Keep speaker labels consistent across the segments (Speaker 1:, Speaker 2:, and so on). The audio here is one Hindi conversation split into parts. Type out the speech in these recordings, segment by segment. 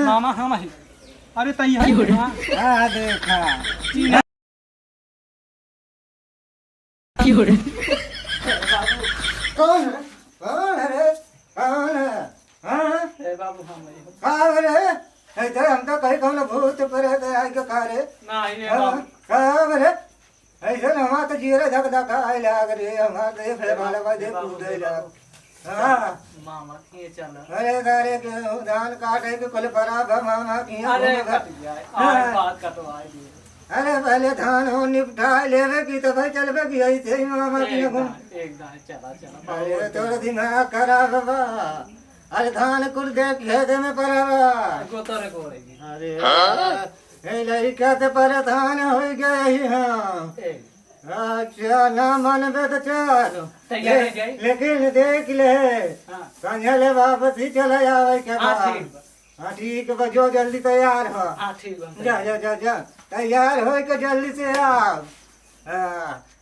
Speaker 1: मामा हम है। अरे तई है
Speaker 2: देखा कौन है कौन है रे कौन है
Speaker 1: ए बाबू हम है।
Speaker 2: का रे इधर हम तो कहीं कौन भूत प्रेत आई के का रे
Speaker 1: ना ये बाबू
Speaker 2: का रे ऐसे हमार तो जीरे धक धक आए लाग रे हमार दे फे वाला का दे कूदे लाग हां
Speaker 1: मामा के चल।
Speaker 2: अरे गारे के धान काटे के कुल पराब मामा की
Speaker 1: अरे कट गया आज बात कटवाई दी।
Speaker 2: अरे पहले धान हो निपटा लेवे की तो भाई चलबे की ऐसे ही मामा की घूम
Speaker 1: एक दान चला चला।
Speaker 2: अरे थोड़ा दिमाग खराब बाबा अरे धान कुल देख खेत में पराबा
Speaker 1: गोतरे गोरेगी।
Speaker 2: अरे ए लड़का तो परेशान हो गए ही हाँ
Speaker 1: एक
Speaker 2: अच्छा ना मनबे तो चल
Speaker 1: तैयार हो जाए।
Speaker 2: लेकिन देख ले
Speaker 1: हां
Speaker 2: संझले वापस ही चला जावे के
Speaker 1: हां
Speaker 2: बाद
Speaker 1: ठीक
Speaker 2: हाँ ठीक बा जो जल्दी तैयार हो
Speaker 1: हां ठीक बा।
Speaker 2: जा जा जा जा तैयार हो के जल्दी से आओ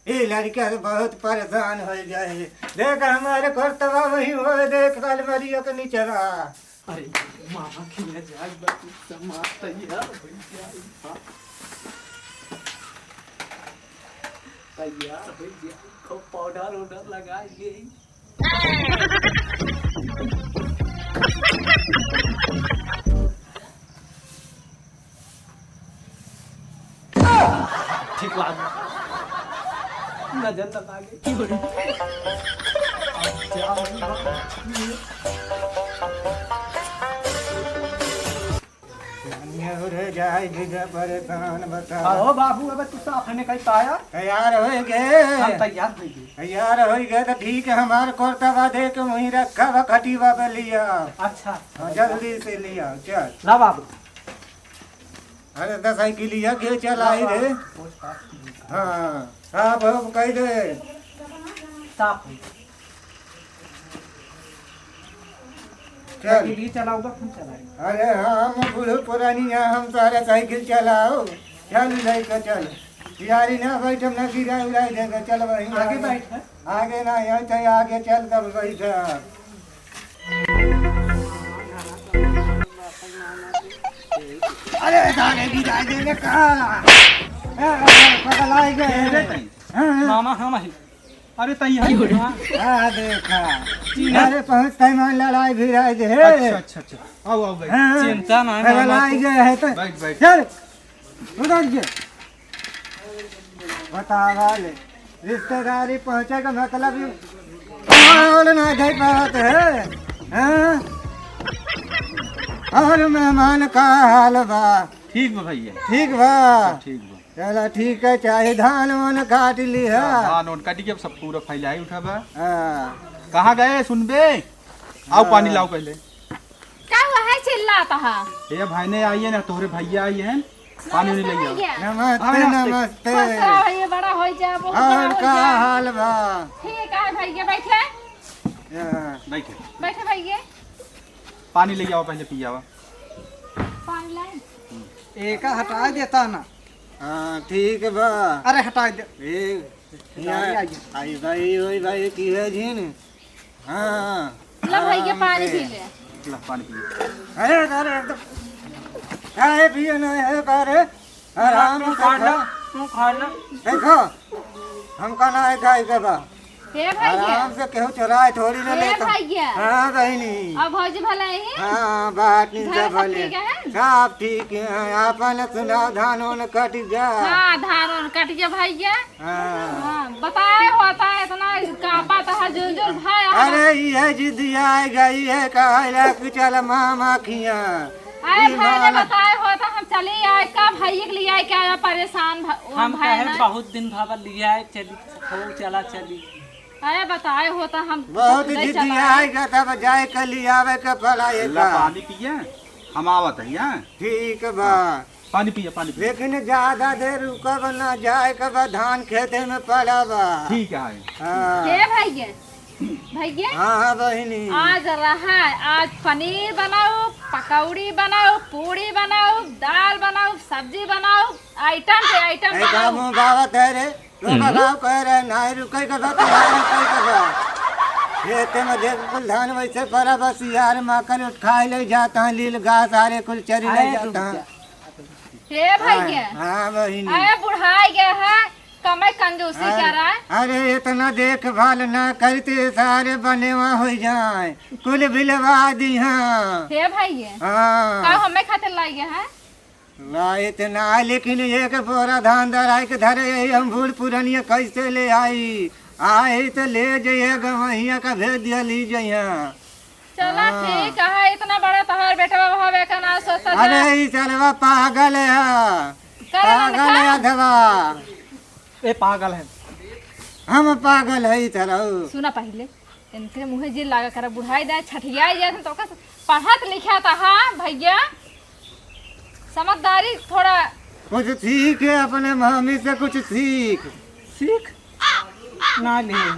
Speaker 2: ये लड़का तो बहुत परेशान हो गए देख हमारे कर्तव्य वही हो देख कल मरियो के नीचे रहा
Speaker 1: अरे मामा की न जाग बात समाज तैयार हो गया। तैयार हो गया खूब पाउडर उडर लगा लिए। ठीक बात नजर लगा के
Speaker 2: रे जाए जगह परेशान बता
Speaker 1: आओ बाबू अब तू साफ है कहीं पाया।
Speaker 2: तैयार हो
Speaker 1: हम
Speaker 2: गए
Speaker 1: तैयार हो गए।
Speaker 2: तैयार हो गए तो ठीक है हमारे कर्तव्य दे के वहीं रखा हुआ खटीवा पे लिया
Speaker 1: अच्छा
Speaker 2: जल्दी से लिया चल
Speaker 1: ला बाबू।
Speaker 2: अरे दस साइकिल के चलाई रे हाँ आप कह दे
Speaker 1: साफ है
Speaker 2: चल
Speaker 1: भी चलाऊंगा फिर चलाएगा।
Speaker 2: अरे हम बूढ़ो पुरानी हैं हम सारे साइकिल चलाओ चल लेके चल यारी ना बैठम ना गिरा उड़ा देगा चल वहीं
Speaker 1: आगे बैठ है।
Speaker 2: आगे ना यहाँ थे आगे चल तब बैठ अरे दाने गिरा देने का पगलाई गए
Speaker 1: मामा हम है। अरे तई है
Speaker 2: देखा अरे पहुँच टाइम लड़ाई भी रह दे
Speaker 1: अच्छा अच्छा अच्छा आओ आओ भाई चिंता ना है
Speaker 2: लड़ाई गए है तो
Speaker 1: बैठ बैठ
Speaker 2: चल उधर जे बतावा ले रिश्तेदारी पहुँचे का मतलब और ना दे पाते है हाँ? और मेहमान का हाल बा
Speaker 1: ठीक बा भैया
Speaker 2: ठीक बा
Speaker 1: ठीक बा।
Speaker 2: चलो ठीक है चाहे धान वान काट ली है
Speaker 1: हाँ नोट काटी के सब पूरा फैलाई उठा बा।
Speaker 2: हाँ।
Speaker 1: कहाँ गए सुनबे आओ पानी लाओ पहले।
Speaker 3: क्या हुआ है चिल्लाता है?
Speaker 1: ये भाई ने आई है ना तोहरे भैया आई हैं पानी नहीं ले आओ।
Speaker 2: नमस्ते नमस्ते
Speaker 3: ये बड़ा हो जाए बहुत बड़ा
Speaker 2: और
Speaker 3: हो
Speaker 2: का
Speaker 3: जाए।
Speaker 2: हाल बा
Speaker 3: ठीक है भैया बैठे
Speaker 2: हाँ।
Speaker 1: बैठे
Speaker 3: बैठे भैया
Speaker 1: पानी ले आओ पहले पिया हुआ।
Speaker 3: पानी लाए
Speaker 1: एक हटा देता ना।
Speaker 2: हाँ ठीक बा
Speaker 1: अरे हटा दे
Speaker 2: आई भाई ओई भाई की है जीन हाँ
Speaker 3: लो भैया पानी पी ले।
Speaker 1: ला पानी पिए।
Speaker 2: अरे अरे चाय पिए ना है करे आराम से
Speaker 1: तू खा ले।
Speaker 2: देखो हमका ना है खाई के बा
Speaker 3: हे भैया
Speaker 2: आराम से केहू चलाए थोड़ी ना
Speaker 3: हे
Speaker 2: लेता
Speaker 3: भैया
Speaker 2: हाँ बहनी
Speaker 3: अब भौजी भला है
Speaker 2: हाँ बात नहीं
Speaker 3: घर
Speaker 2: सब
Speaker 3: सब
Speaker 2: भले
Speaker 3: ठीक है?
Speaker 2: सब ठीक है आपन सुना धान उन कट जा
Speaker 3: हाँ धान कट गया भैया।
Speaker 2: हाँ
Speaker 3: हाँ बताए होता है इतना कापा था जुल भाई
Speaker 2: अरे ये जिद्दी आए गई है कहला कि चल मामा खिया
Speaker 3: आए भाई ने बताए होता हम चले आए का भैया के लिए आए क्या परेशान
Speaker 4: हम
Speaker 3: भाई
Speaker 4: कहे
Speaker 3: ना
Speaker 4: बहुत दिन भावर लिया है चली हो चला चली।
Speaker 3: अरे बताए होता हम
Speaker 2: बहुत
Speaker 3: नहीं
Speaker 2: जिद्दी
Speaker 3: चलाए।
Speaker 2: आएगा तब जाए कल आवे के
Speaker 1: ला
Speaker 2: पलाएगा
Speaker 1: पानी पिए हम आवत है यहाँ।
Speaker 2: ठीक बा
Speaker 1: पानी पिए पानी पिए।
Speaker 2: लेकिन ज्यादा देर रुकब ना जाए के बाद धान खेते में पड़ा बा
Speaker 1: ठीक है
Speaker 2: हाँ
Speaker 3: हे भैया भैया
Speaker 2: हाँ बहनी
Speaker 3: आज रहा आज पनीर बनाओ पकौड़ी बनाओ पूरी बनाओ दाल बनाओ सब्जी बनाओ आइटम पे आइटम
Speaker 2: ऐ
Speaker 3: बनाओ।
Speaker 2: काम गावत है रे तो बताओ कह रहे नहीं रुके के बाद तुम्हारे रुके के बाद खेते में देख कुल धान वैसे पड़ा बस यार माकर खाए ले जाता है लील घास सारे कुल चरी ले जाता है।
Speaker 3: हे भैया
Speaker 2: हाँ बहिनी।
Speaker 3: अरे बुढ़ाई गया है कमाई कंजूसी कर रहा है।
Speaker 2: अरे इतना देखभाल ना करते सारे बनेवा हो जाए कुल बिलवा दी। हाँ
Speaker 3: हे भैया
Speaker 2: हाँ
Speaker 3: का हमें खातिर लाई गया है
Speaker 2: लाइट ना लेकिन एक बोरा धान दराई के धरे हम भूल पुरानिया कैसे ले आई तो ले जाइए गवैया का भेज दिया लीजिए।
Speaker 3: चला ठीक है इतना बड़ा तोहर बेटा हवे का ना सोचा जा।
Speaker 2: अरे चलवा पागल है पागल है अधवा
Speaker 1: ए पागल है
Speaker 2: हम पागल है तरह।
Speaker 3: सुना पहले इनके मुँह जी लगा कर बुढ़ाई दे छठियाई जाए तो पढ़त लिखा था। हाँ भैया समझदारी थोड़ा
Speaker 2: कुछ सीख है अपने मामी से कुछ सीख।
Speaker 1: सीख ना लिए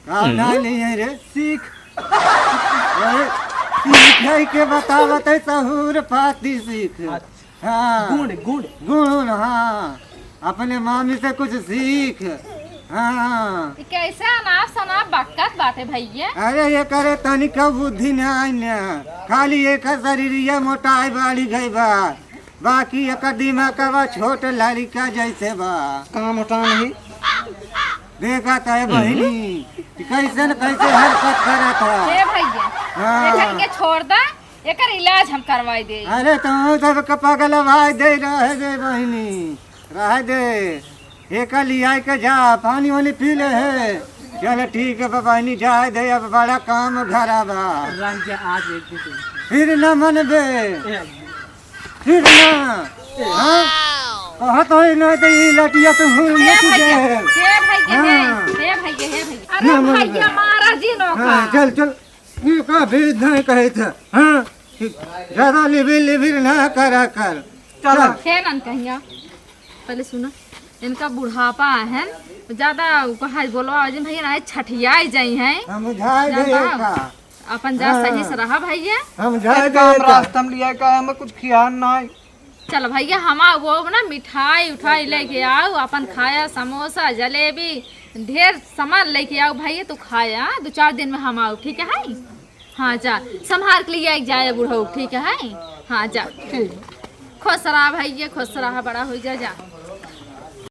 Speaker 2: हाँ ना लिए रे
Speaker 1: सीख
Speaker 2: अरे सीख है के बतावत है सहूर पाती सीख। हाँ
Speaker 1: गुण गुण
Speaker 2: गुण हाँ अपने मामी से कुछ सीख। हाँ
Speaker 3: कैसे अनाप शनाप बकत बाटे भैया।
Speaker 2: अरे ये करे तनिका बुद्धि न आइना खाली एक शरीर मोटाई बाड़ी गई बा बाकी एक दिमाग बा छोट लड़का जैसे बा
Speaker 1: काम उठा नहीं
Speaker 2: देखा था बहिनी कैसे न कैसे हरकत करा था।
Speaker 3: हे भैया
Speaker 2: हाँ।
Speaker 3: एकन के छोड़ दे एकर इलाज हम करवाई दे।
Speaker 2: अरे तुम सब कपगल भाई दे रहे दे बहिनी रह दे एक लिया के जा पानी वानी पी ले है। चल ठीक है बहनी जाए दे अब बड़ा काम घरा बा
Speaker 1: रह जा आज एक दिन
Speaker 2: फिर न मन बे फिर न कहत हो न तो ये लटिया तुम
Speaker 3: हे
Speaker 2: मत दे।
Speaker 3: भैया
Speaker 2: हाँ।
Speaker 3: हे भैया अरे भैया महाराज जी नो का
Speaker 2: हाँ, चल चल ये का भेद नहीं कहे थे। हाँ ज्यादा लिबिर ना करा कर
Speaker 1: चल
Speaker 3: हे नन कहिया पहले सुना इनका बुढ़ापा है ज्यादा कहा बोलो अजय भैया ना छठियाई जाई है
Speaker 2: हम जाए दे का
Speaker 3: अपन जा सही से रहा भैया।
Speaker 2: हम जाए
Speaker 1: काम
Speaker 2: दे का
Speaker 1: रास्ता में लिया का हमें कुछ खियाल ना
Speaker 3: चल भैया हम वो ना मिठाई उठाई लेके आओ अपन खाया समोसा जलेबी ढेर सामान लेके आओ भैया तू खाया 2-4 दिन में हम आओ ठीक है। हाँ जा संभाल के लिए जाए बुढ़ऊ ठीक है। हाँ जा खुश रहा भैया खुश रहा बड़ा हो जा।